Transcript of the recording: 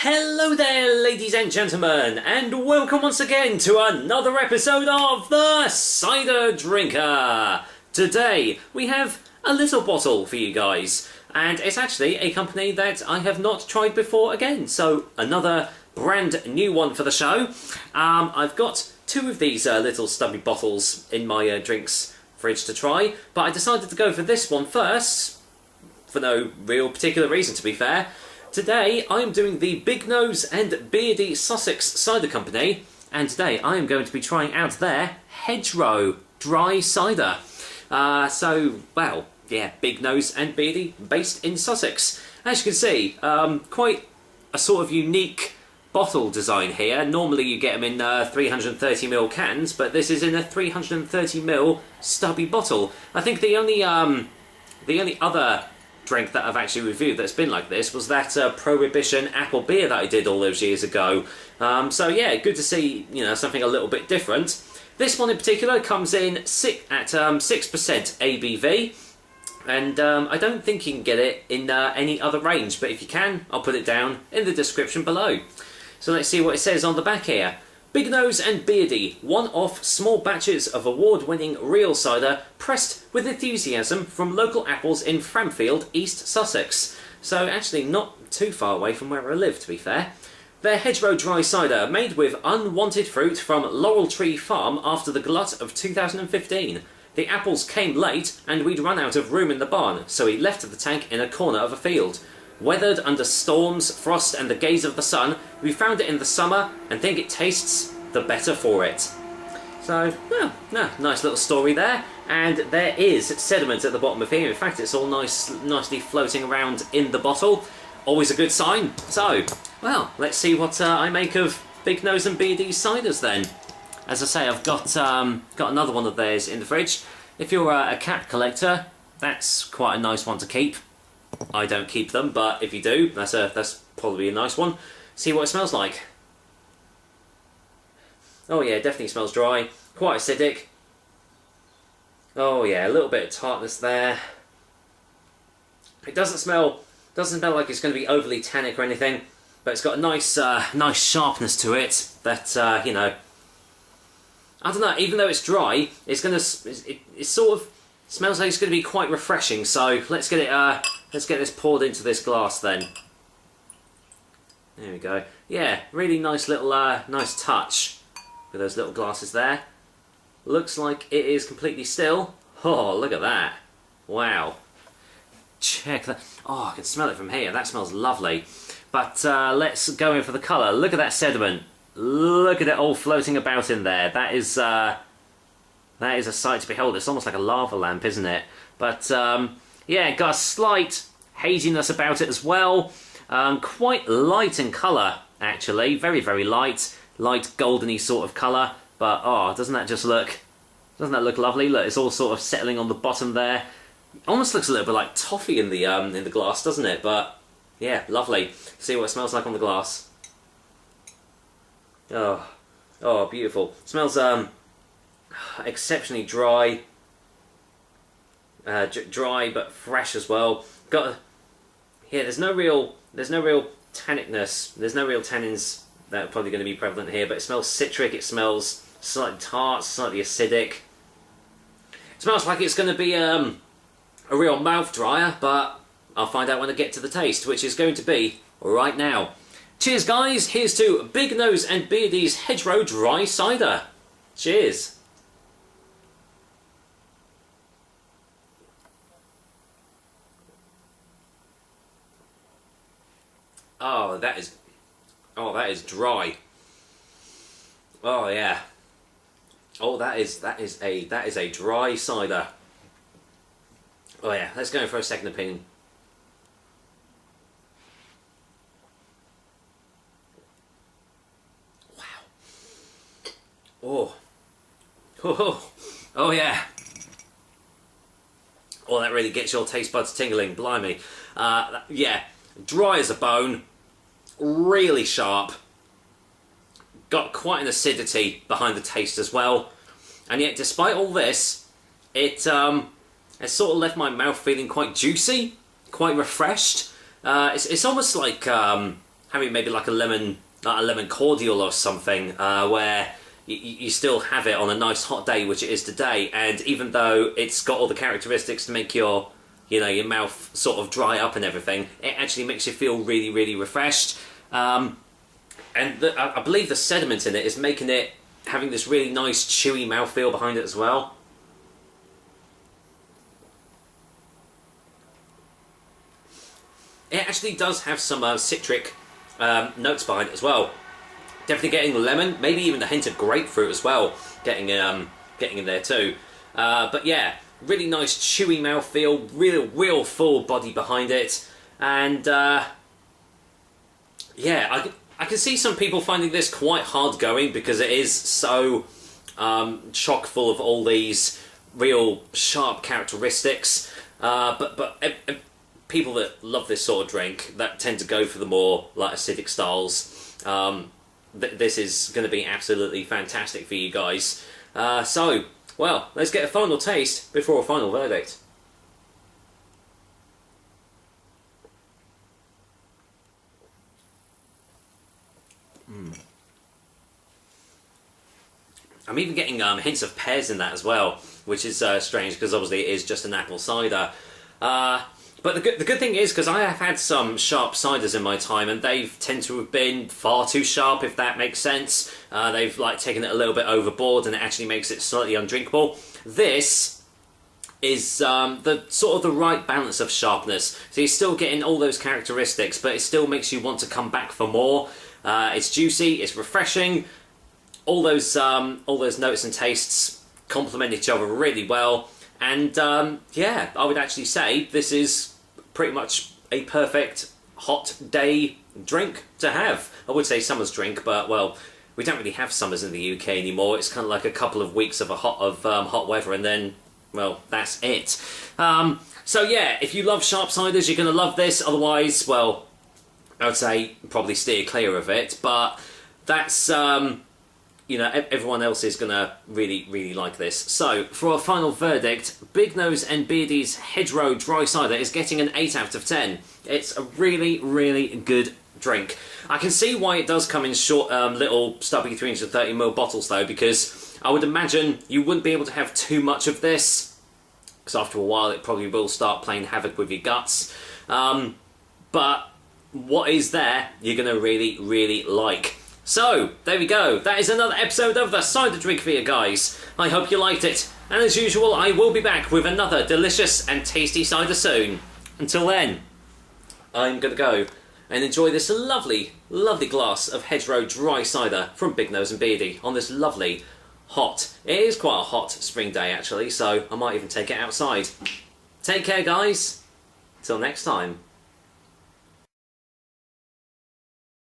Hello there, ladies and gentlemen, and welcome once again to another episode of the Cider Drinker. Today we have a little bottle for you guys, and it's actually a company that I have not tried before again, so another brand new one for the show. I've got two of these little stubby bottles in my drinks fridge to try, but I decided to go for this one first, for no real particular reason to be fair. Today I am doing the Bignose and Beardy Sussex Cider Company, and today I am going to be trying out their Hedgerow Dry Cider. Bignose and Beardy, based in Sussex. As you can see, quite a sort of unique bottle design here. Normally you get them in 330ml cans, but this is in a 330ml stubby bottle. I think the only other drink that I've actually reviewed that's been like this was that Prohibition apple beer that I did all those years ago. So yeah, good to see something a little bit different. This one in particular comes in at 6% ABV, and I don't think you can get it in any other range, but if you can, I'll put it down in the description below. So let's see what it says on the back here. Bignose and Beardy, one-off small batches of award-winning real cider pressed with enthusiasm from local apples in Framfield, East Sussex. So actually not too far away from where I live, to be fair. Their Hedgerow Dry Cider, made with unwanted fruit from Laurel Tree Farm after the glut of 2015. The apples came late and we'd run out of room in the barn, so we left the tank in a corner of a field. Weathered under storms, frost and the gaze of the sun, we found it in the summer and think it tastes the better for it. So, nice little story there. And there is sediment at the bottom of here. In fact, it's all nicely floating around in the bottle. Always a good sign. So, well, let's see what I make of Bignose and Beardy ciders then. As I say, I've got another one of theirs in the fridge. If you're a cat collector, that's quite a nice one to keep. I don't keep them, but if you do, that's probably a nice one. See what it smells like. Oh yeah, definitely smells dry. Quite acidic. Oh yeah, a little bit of tartness there. It doesn't smell like it's going to be overly tannic or anything, but it's got a nice sharpness to it that I don't know. Even though it's dry, it sort of smells like it's going to be quite refreshing. So let's get it. Let's get this poured into this glass then. There we go. Yeah, really nice little nice touch with those little glasses there. Looks like it is completely still. Oh, look at that. Wow. Check that. Oh, I can smell it from here. That smells lovely. But let's go in for the colour. Look at that sediment. Look at it all floating about in there. That is a sight to behold. It's almost like a lava lamp, isn't it? But yeah, got a slight haziness about it as well. Quite light in colour, actually. Very, very light. Light goldeny sort of colour. But, oh, doesn't that look lovely? Look, it's all sort of settling on the bottom there. Almost looks a little bit like toffee in the glass, doesn't it? But, yeah, lovely. See what it smells like on the glass. Oh, beautiful. Smells exceptionally dry. Dry but fresh as well. There's no real tannicness. There's no real tannins that are probably going to be prevalent here, but it smells citric. It smells slightly tart, slightly acidic. It smells like it's going to be a real mouth dryer, but I'll find out when I get to the taste, which is going to be right now. Cheers, guys. Here's to Bignose and Beardy's Hedgerow Dry Cider. Cheers. Oh, that is dry. Oh yeah. Oh, that is a dry cider. Oh yeah, let's go in for a second opinion. Wow. Oh yeah. Oh, that really gets your taste buds tingling. Blimey. Yeah. Dry as a bone, really sharp, got quite an acidity behind the taste as well, and yet despite all this, it sort of left my mouth feeling quite juicy, quite refreshed. It's almost like having maybe like a lemon cordial or something, where you still have it on a nice hot day, which it is today, and even though it's got all the characteristics to make your mouth sort of dry up and everything, it actually makes you feel really, really refreshed. And I believe the sediment in it is making it having this really nice chewy mouthfeel behind it as well. It actually does have some citric notes behind it as well. Definitely getting lemon, maybe even a hint of grapefruit as well, getting in there too. But yeah, really nice chewy mouthfeel, real full body behind it, and yeah, I can see some people finding this quite hard going because it is so chock full of all these real sharp characteristics. But people that love this sort of drink, that tend to go for the more like acidic styles, this is going to be absolutely fantastic for you guys. So, well, let's get a final taste before a final verdict. I'm even getting hints of pears in that as well, which is strange because obviously it is just an apple cider. But the good thing is, because I have had some sharp ciders in my time, and they tend to have been far too sharp, if that makes sense. They've like taken it a little bit overboard, and it actually makes it slightly undrinkable. This is the sort of the right balance of sharpness. So you're still getting all those characteristics, but it still makes you want to come back for more. It's juicy, it's refreshing. All those notes and tastes complement each other really well. And yeah, I would actually say this is pretty much a perfect hot day drink to have. I would say summer's drink, but well, we don't really have summers in the UK anymore. It's kind of like a couple of weeks of hot weather, and then, well, that's it. So yeah, if you love sharp ciders, you're going to love this. Otherwise, well, I would say probably steer clear of it. But that's everyone else is going to really like this. So, for our final verdict, Bignose and Beardy's Hedgerow Dry Cider is getting an 8 out of 10. It's a really good drink. I can see why it does come in short, little stubby 330ml bottles though, because I would imagine you wouldn't be able to have too much of this, because after a while it probably will start playing havoc with your guts. But what is there, you're going to really like. So, there we go. That is another episode of the Cider Drink for you guys. I hope you liked it. And as usual, I will be back with another delicious and tasty cider soon. Until then, I'm going to go and enjoy this lovely glass of Hedgerow Dry Cider from Bignose and Beardy on this lovely, hot, it is quite a hot spring day actually, so I might even take it outside. Take care guys. Till next time.